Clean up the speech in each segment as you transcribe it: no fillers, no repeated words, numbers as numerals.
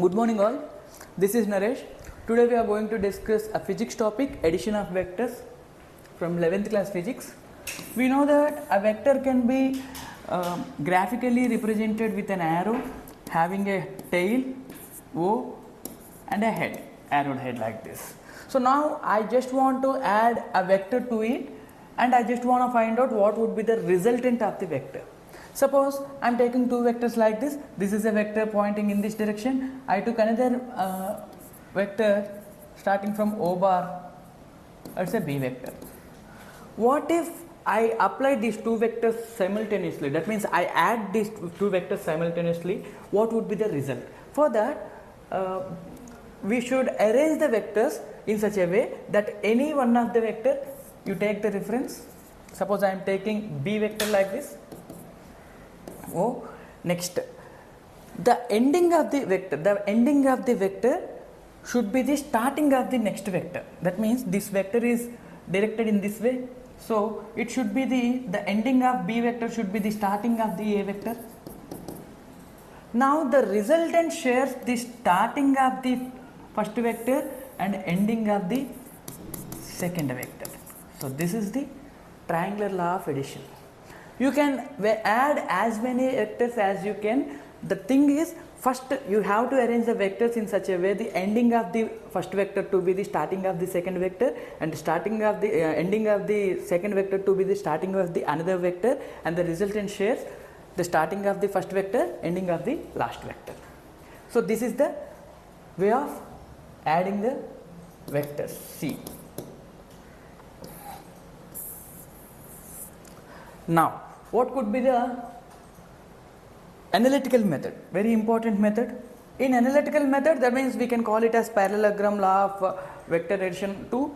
Good morning all, this is Naresh. Today we are going to discuss a physics topic, addition of vectors from 11th class physics. We know that a vector can be graphically represented with an arrow having a tail, O and a head, arrowed head like this. So now I just want to add a vector to it and I just want to find out what would be the resultant of the vector. Suppose I am taking two vectors like this. This is a vector pointing in this direction. I took another vector starting from O bar. It's a B vector. What if I apply these two vectors simultaneously? That means I add these two vectors simultaneously. What would be the result? For that, we should arrange the vectors in such a way that any one of the vector, you take the reference. Suppose I am taking B vector like this. Oh, next, the ending of the vector should be the starting of the next vector. That means this vector is directed in this way, so it should be the ending of B vector should be the starting of the A vector. Now the resultant shares the starting of the first vector and ending of the second vector. So this is the triangular law of addition. You can add as many vectors as you can. The thing is, first you have to arrange the vectors in such a way the ending of the first vector to be the starting of the second vector and starting of the ending of the second vector to be the starting of the another vector, and the resultant shares the starting of the first vector, ending of the last vector. So this is the way of adding the vectors. C. Now, what could be the analytical method? Very important method. In analytical method, that means we can call it as parallelogram law of vector addition 2.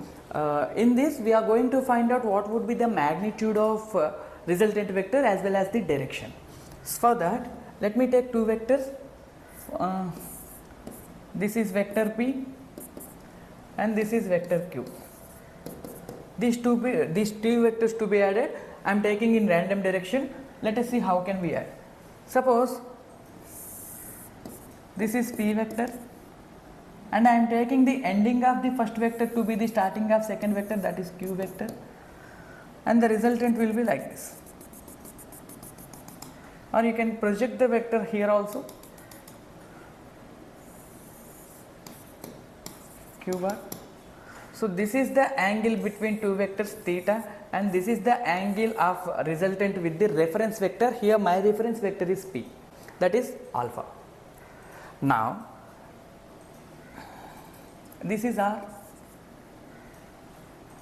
In this, we are going to find out what would be the magnitude of resultant vector as well as the direction. For that, let me take two vectors. This is vector P and this is vector Q. These two vectors to be added, I am taking in random direction. Let us see how can we add. Suppose this is P vector and I am taking the ending of the first vector to be the starting of second vector, that is Q vector, and the resultant will be like this. Or you can project the vector here also, Q bar. So this is the angle between two vectors theta, and this is the angle of resultant with the reference vector. Here my reference vector is P, that is alpha. Now this is our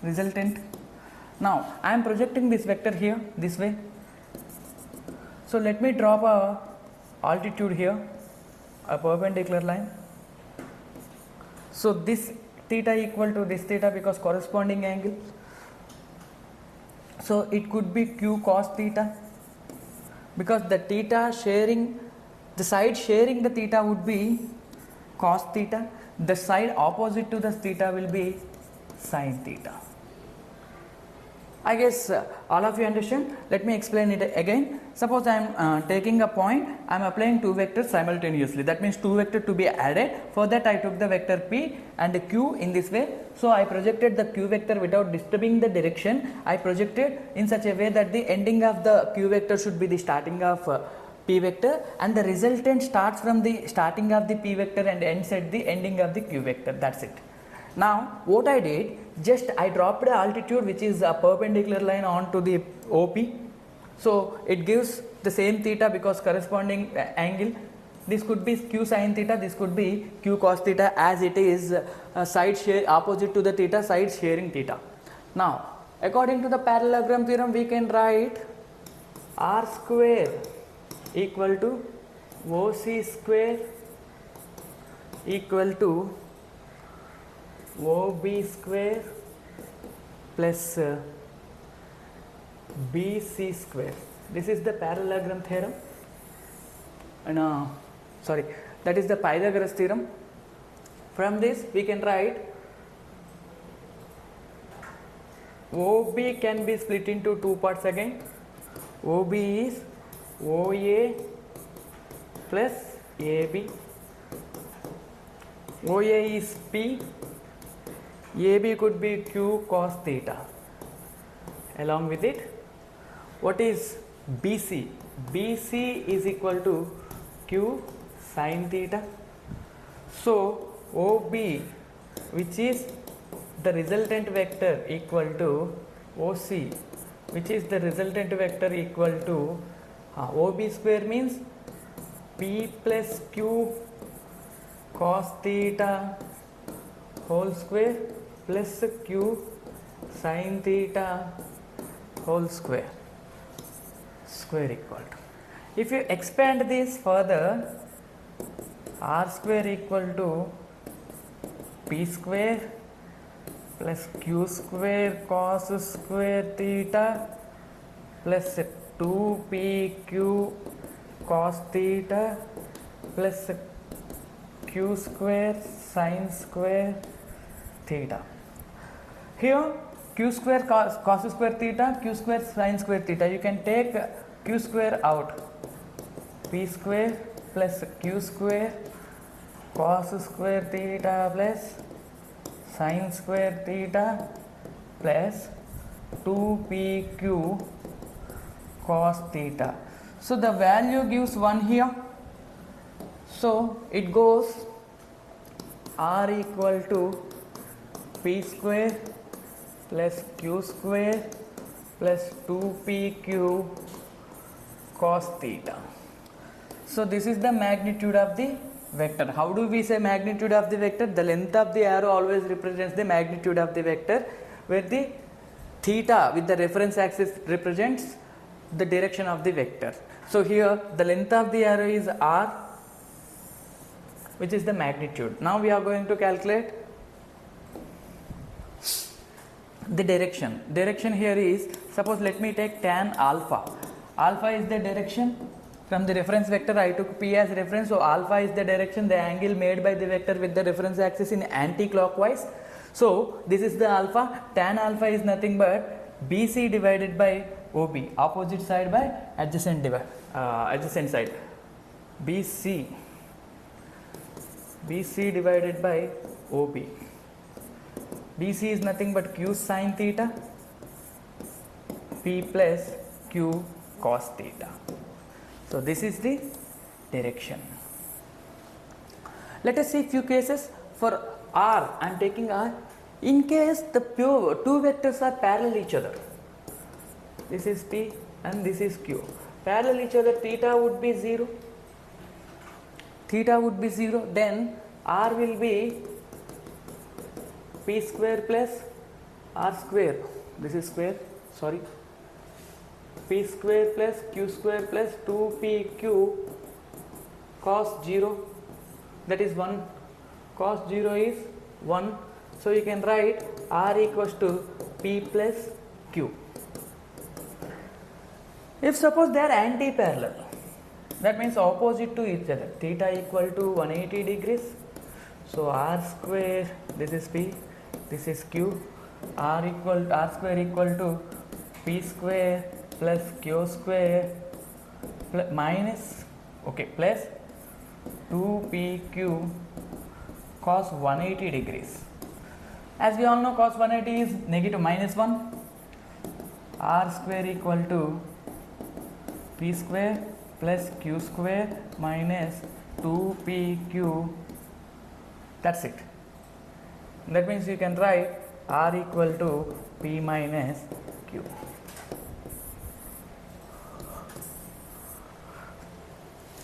resultant. Now I am projecting this vector here this way. So let me drop a altitude here, a perpendicular line. So this theta equal to this theta because corresponding angle. So it could be Q cos theta because the theta sharing, the side sharing the theta would be cos theta. The side opposite to the theta will be sin theta. I guess all of you understand. Let me explain it again. Suppose I am taking a point, I am applying two vectors simultaneously. That means two vectors to be added. For that I took the vector P and Q in this way. So I projected the Q vector without disturbing the direction. I projected in such a way that the ending of the Q vector should be the starting of P vector, and the resultant starts from the starting of the P vector and ends at the ending of the Q vector. That's it. Now what I did, just I dropped the altitude which is a perpendicular line onto the OP. So it gives the same theta because corresponding angle. This could be Q sin theta, this could be Q cos theta, as it is side share opposite to the theta, side sharing theta. Now according to the parallelogram theorem, we can write R square equal to OC square equal to OB square plus BC square. This is the parallelogram theorem, and that is the Pythagoras theorem. From this we can write OB can be split into two parts again. OB is OA plus AB OA is P, AB could be Q cos theta. Along with it, what is BC? BC is equal to Q sin theta. So OB, which is the resultant vector, equal to OC, which is the resultant vector, equal to OB square means P plus Q cos theta whole square plus Q sin theta whole square equal to. If you expand this further, R square equal to P square plus Q square cos square theta plus 2PQ cos theta plus Q square sin square theta. Here Q square cos square theta, Q square sin square theta, you can take Q square out, P square plus Q square cos square theta plus sin square theta plus 2PQ cos theta. So the value gives 1 here. So it goes R equal to P square plus Q square plus 2PQ cos theta. So this is the magnitude of the vector. How do we say magnitude of the vector? The length of the arrow always represents the magnitude of the vector, where the theta with the reference axis represents the direction of the vector. So here the length of the arrow is R, which is the magnitude. Now we are going to calculate the direction. Direction here is, suppose let me take tan alpha. Alpha is the direction. From the reference vector I took P as reference, so alpha is the direction, the angle made by the vector with the reference axis in anti-clockwise. So this is the alpha. Tan alpha is nothing but BC divided by OB, opposite side by adjacent side. BC divided by OB. BC is nothing but Q sin theta, P plus Q cos theta. So this is the direction. Let us see few cases. For R, I am taking R. In case the two vectors are parallel each other, this is P and this is Q, parallel each other, theta would be 0. Theta would be 0. Then R will be P square plus R square. This is square. Sorry. P square plus Q square plus 2PQ cos 0, that is 1. Cos 0 is 1. So you can write R equals to P plus Q. If suppose they are anti-parallel, that means opposite to each other, theta equal to 180 degrees. So R square, this is P, this is Q. R square equal to P square plus Q square plus plus 2PQ cos 180 degrees. As we all know, cos 180 is negative -1. R square equal to P square plus Q square minus 2PQ. That's it. That means you can write R equal to P minus Q.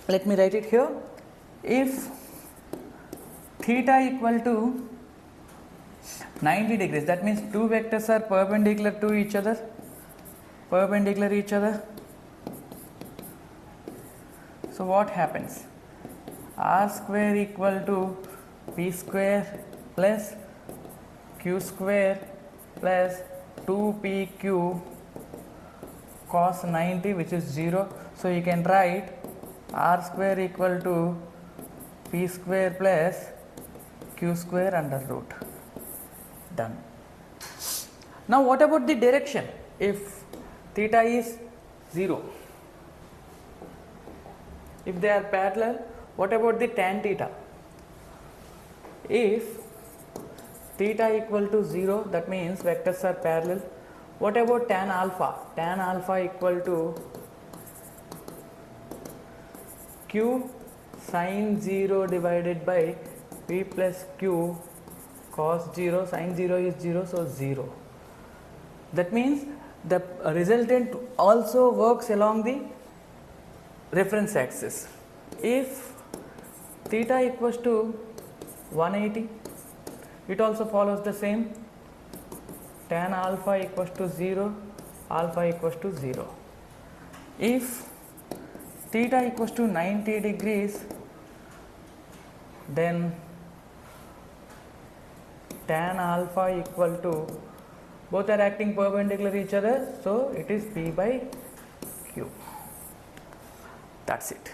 Let me write it here. If theta equal to 90 degrees, that means two vectors are perpendicular to each other. So what happens? R square equal to P square plus Q square plus 2PQ cos 90, which is 0. So you can write R square equal to P square plus Q square under root. Done. Now what about the direction? If theta is 0, if they are parallel, what about the tan theta? If theta equal to 0, that means vectors are parallel. What about tan alpha? Tan alpha equal to q sin 0 divided by p plus q cos 0. Sin 0 is 0, so 0. That means the resultant also works along the reference axis. If theta equals to 180, it also follows the same. Tan alpha equals to 0, alpha equals to 0. If theta equals to 90 degrees, then tan alpha equal to, both are acting perpendicular each other, so it is P by Q. That's it.